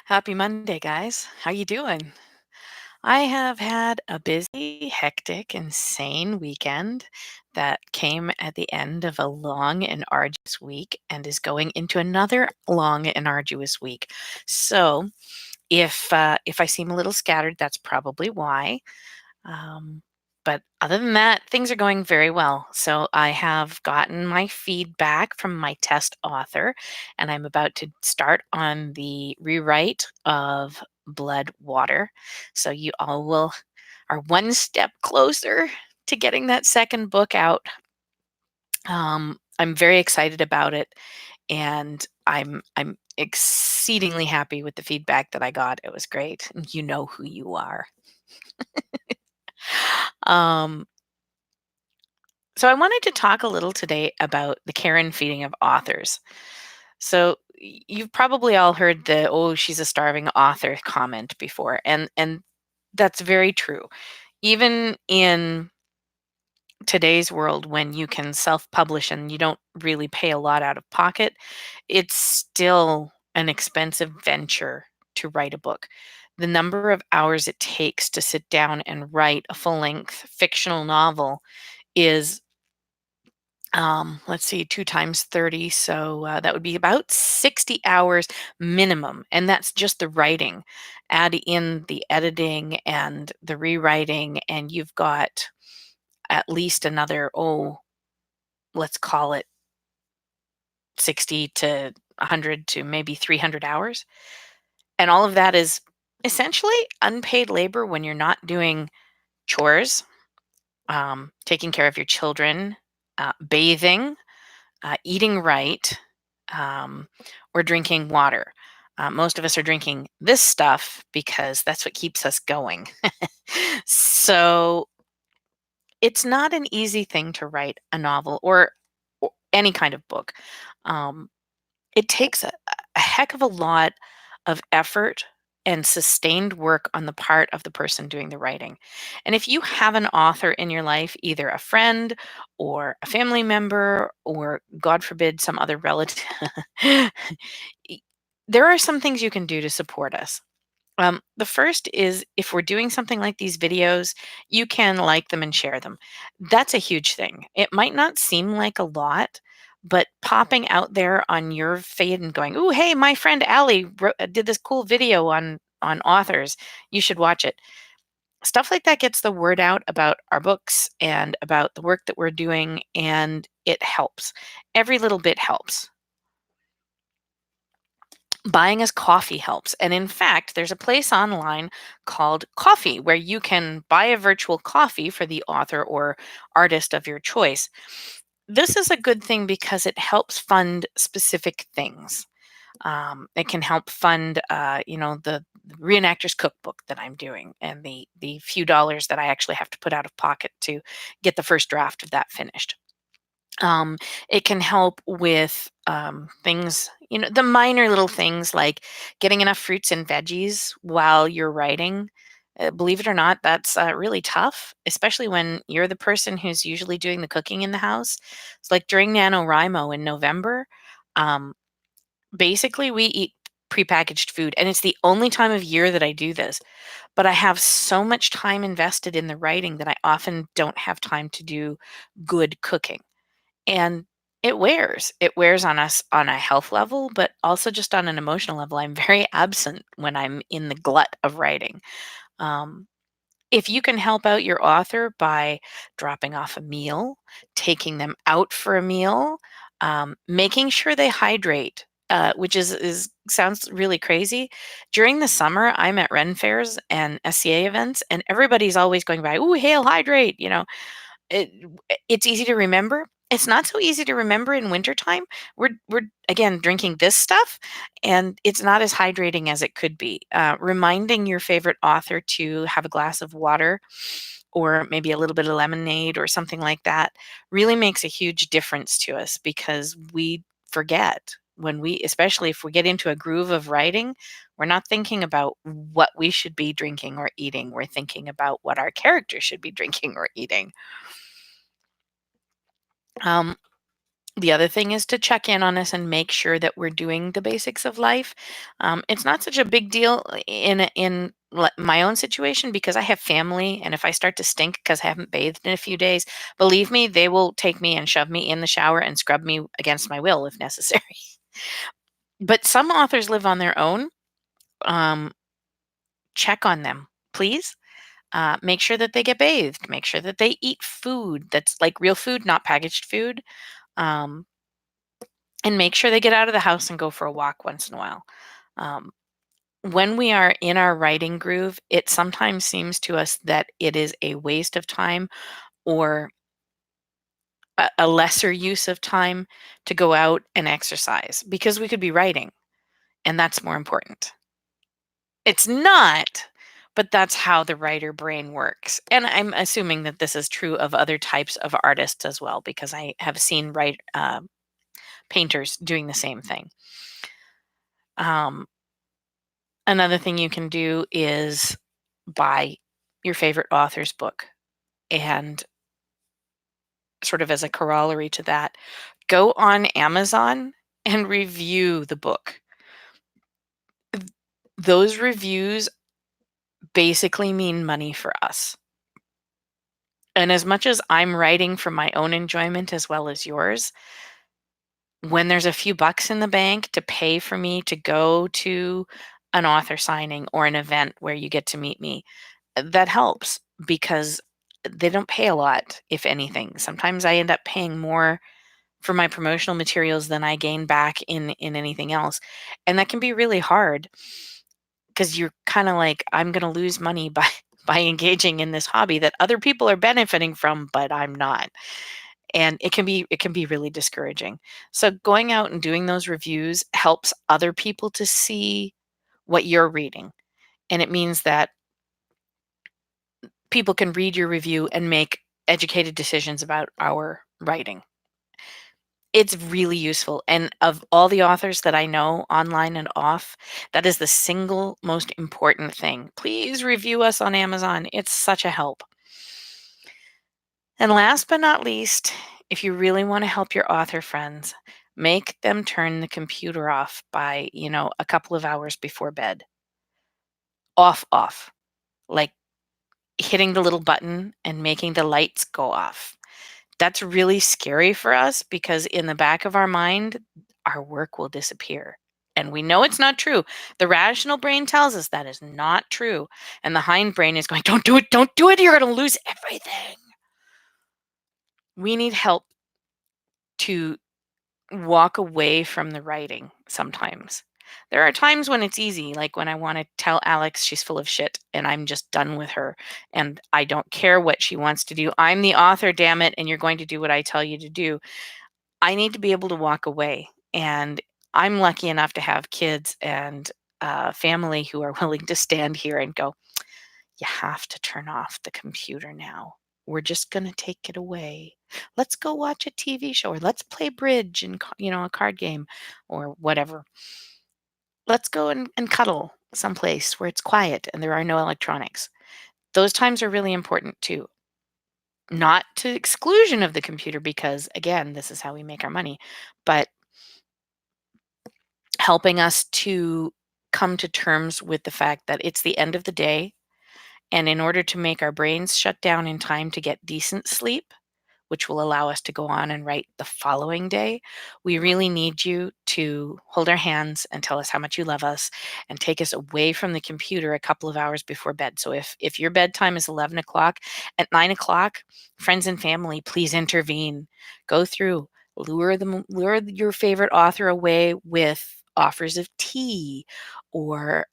Happy Monday, guys. How you doing? I have had a busy, hectic, insane weekend that came at the end of a long and arduous week and is going into another long and arduous week. So, if I seem a little scattered, that's probably why. Um, but other than that, things are going very well. So I have gotten my feedback from my test author, and I'm about to start on the rewrite of Blood Water. So you all will are one step closer to getting that second book out. I'm very excited about it, and I'm exceedingly happy with the feedback that I got. It was great. You know who you are. Um, So I wanted to talk a little today about the care and feeding of authors. So you've probably all heard the "oh, she's a starving author" comment before, and that's very true. Even in today's world when you can self-publish and you don't really pay a lot out of pocket, it's still an expensive venture to write a book. The number of hours it takes to sit down and write a full-length fictional novel is let's see, 2 times 30, so, that would be about 60 hours minimum, and that's just the writing. Add in the editing and the rewriting, and you've got at least another, let's call it 60 to 100 to maybe 300 hours, and all of that is essentially unpaid labor when you're not doing chores, taking care of your children, bathing, eating right, um, or drinking water. Most of us are drinking this stuff because that's what keeps us going. So it's not an easy thing to write a novel or any kind of book. Um, it takes a heck of a lot of effort and sustained work on the part of the person doing the writing. And if you have an author in your life, either a friend or a family member, or God forbid, some other relative, y- there are some things you can do to support us. The first is if we're doing something like these videos, you can like them and share them. That's a huge thing. It might not seem like a lot, but popping out there on your feed and going, "Ooh, hey, my friend Allie did this cool video on authors. You should watch it." Stuff like that gets the word out about our books and about the work that we're doing, and it helps. Every little bit helps. Buying us coffee helps. And in fact, there's a place online called Coffee where you can buy a virtual coffee for the author or artist of your choice. This is a good thing because it helps fund specific things. It can help fund, the reenactors cookbook that I'm doing, and the few dollars that I actually have to put out of pocket to get the first draft of that finished. Um, it can help with things, the minor little things like getting enough fruits and veggies while you're writing. Believe it or not, that's really tough, especially when you're the person who's usually doing the cooking in the house. It's like during NaNoWriMo in November, um, basically we eat prepackaged food, and it's the only time of year that I do this. But I have so much time invested in the writing that I often don't have time to do good cooking, and it wears. It wears on us on a health level, but also just on an emotional level. I'm very absent when I'm in the glut of writing. Um, if you can help out your author by dropping off a meal, taking them out for a meal, making sure they hydrate, which is sounds really crazy. During the summer, I'm at Ren fairs and SCA events, and everybody's always going by, "Ooh, hail, hydrate!" It it's easy to remember. It's not so easy to remember in wintertime. We're again drinking this stuff, and it's not as hydrating as it could be. Reminding your favorite author to have a glass of water or maybe a little bit of lemonade or something like that really makes a huge difference to us because we forget when we, especially if we get into a groove of writing, we're not thinking about what we should be drinking or eating. We're thinking about what our character should be drinking or eating. Um, The other thing is to check in on us and make sure that we're doing the basics of life. It's not such a big deal in my own situation because I have family, and if I start to stink because I haven't bathed in a few days, believe me, they will take me and shove me in the shower and scrub me against my will if necessary. But some authors live on their own. Um, Check on them, please. Make sure that they get bathed. Make sure that they eat food that's like real food, not packaged food. Um, and make sure they get out of the house and go for a walk once in a while. Um, when we are in our writing groove, it sometimes seems to us that it is a waste of time or a lesser use of time to go out and exercise because we could be writing, and that's more important. It's not, but that's how the writer brain works. And I'm assuming that this is true of other types of artists as well, because I have seen painters doing the same thing. Um, Another thing you can do is buy your favorite author's book. And sort of as a corollary to that, go on Amazon and review the book. Those reviews basically mean money for us. And as much as I'm writing for my own enjoyment as well as yours, when there's a few bucks in the bank to pay for me to go to an author signing or an event where you get to meet me, that helps because they don't pay a lot, if anything. Sometimes I end up paying more for my promotional materials than I gain back in anything else. And that can be really hard because you're kind of like, I'm going to lose money by by engaging in this hobby that other people are benefiting from, but I'm not. And it can be really discouraging. So going out and doing those reviews helps other people to see what you're reading. And it means that people can read your review and make educated decisions about our writing. It's really useful, and of all the authors that I know online and off, that is the single most important thing. Please review us on Amazon. It's such a help. And last but not least, if you really want to help your author friends, make them turn the computer off by, a couple of hours before bed. Off. Like hitting the little button and making the lights go off. That's really scary for us because in the back of our mind, our work will disappear. And we know it's not true. The rational brain tells us that is not true. And the hind brain is going, don't do it, don't do it. You're going to lose everything. We need help to walk away from the writing sometimes. There are times when it's easy, like when I want to tell Alex she's full of shit and I'm just done with her and I don't care what she wants to do. I'm the author, damn it, and you're going to do what I tell you to do. I need to be able to walk away. And I'm lucky enough to have kids and family who are willing to stand here and go, you have to turn off the computer now. We're just going to take it away. Let's go watch a TV show or let's play bridge and, a card game or whatever. Let's go and cuddle someplace where it's quiet and there are no electronics. Those times are really important too. Not to exclusion of the computer because, again, this is how we make our money, but helping us to come to terms with the fact that it's the end of the day. And in order to make our brains shut down in time to get decent sleep, which will allow us to go on and write the following day, we really need you to hold our hands and tell us how much you love us and take us away from the computer a couple of hours before bed. So if your bedtime is 11 o'clock, at 9 o'clock, friends and family, please intervene. Go through, lure your favorite author away with offers of tea or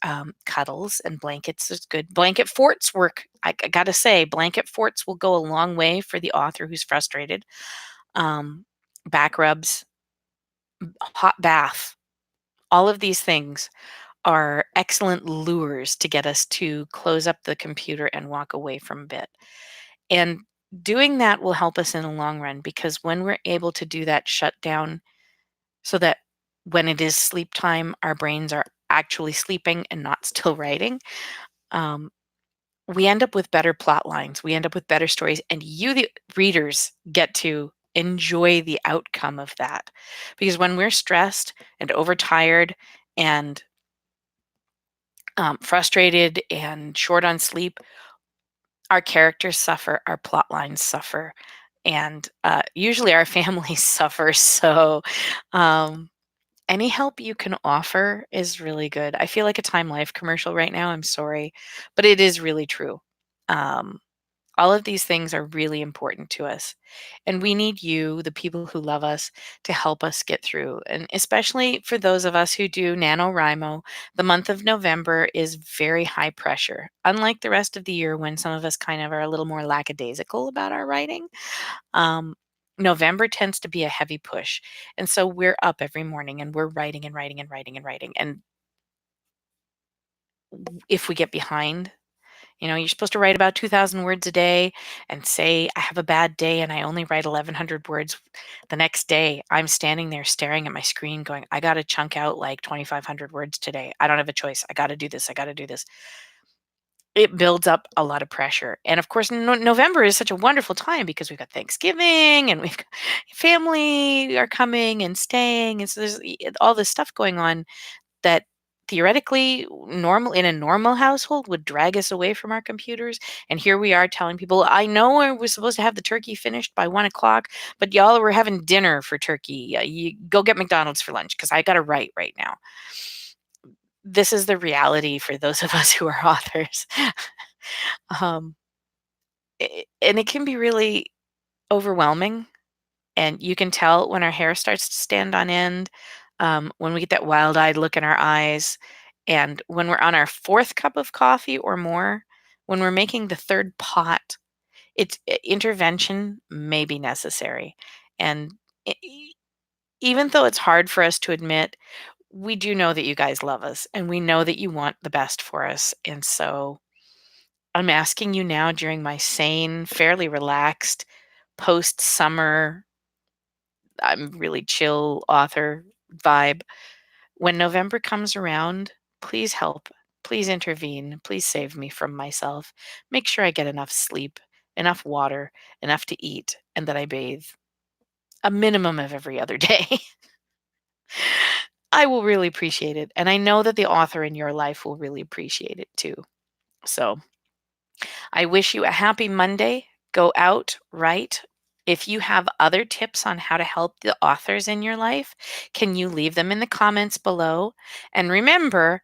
cuddles, and blankets is good. Blanket forts work. I gotta say, blanket forts will go a long way for the author who's frustrated. Um, Back rubs, hot bath, all of these things are excellent lures to get us to close up the computer and walk away from a bit. And doing that will help us in the long run because when we're able to do that shutdown so that when it is sleep time, our brains are actually sleeping and not still writing, um, we end up with better plot lines. We end up with better stories, and you, the readers, get to enjoy the outcome of that. Because when we're stressed and overtired and frustrated and short on sleep, our characters suffer, our plot lines suffer, and usually our families suffer. So, um, any help you can offer is really good. I feel like a Time Life commercial right now. I'm sorry, but it is really true. Um, all of these things are really important to us. And we need you, the people who love us, to help us get through. And especially for those of us who do NaNoWriMo, the month of November is very high pressure. Unlike the rest of the year when some of us kind of are a little more lackadaisical about our writing, um, November tends to be a heavy push. And so we're up every morning and we're writing and writing and writing and writing. And if we get behind, you're supposed to write about 2,000 words a day and say, I have a bad day and I only write 1,100 words. The next day, I'm standing there staring at my screen going, I got to chunk out like 2,500 words today. I don't have a choice. I got to do this. I got to do this. It builds up a lot of pressure. And of course, November is such a wonderful time because we've got Thanksgiving and we've got family are coming and staying. And so there's all this stuff going on that theoretically normal in a normal household would drag us away from our computers, and here we are telling people, I know I was supposed to have the turkey finished by 1 o'clock, but y'all were having dinner for turkey. You go get McDonald's for lunch because I got to write right now. This is the reality for those of us who are authors. um, and it can be really overwhelming, and you can tell when our hair starts to stand on end, when we get that wild-eyed look in our eyes, and when we're on our 4th cup of coffee or more, when we're making the 3rd pot, intervention may be necessary. And even though it's hard for us to admit, we do know that you guys love us, and we know that you want the best for us. And so I'm asking you now during my sane, fairly relaxed post-summer, I'm really chill author vibe. When November comes around, please help. Please intervene. Please save me from myself. Make sure I get enough sleep, enough water, enough to eat, and that I bathe a minimum of every other day. I will really appreciate it. And I know that the author in your life will really appreciate it too. So I wish you a happy Monday. Go out, write. If you have other tips on how to help the authors in your life, can you leave them in the comments below? And remember,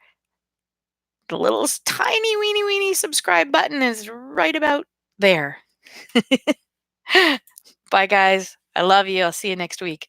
the little tiny weeny weeny subscribe button is right about there. Bye, guys. I love you. I'll see you next week.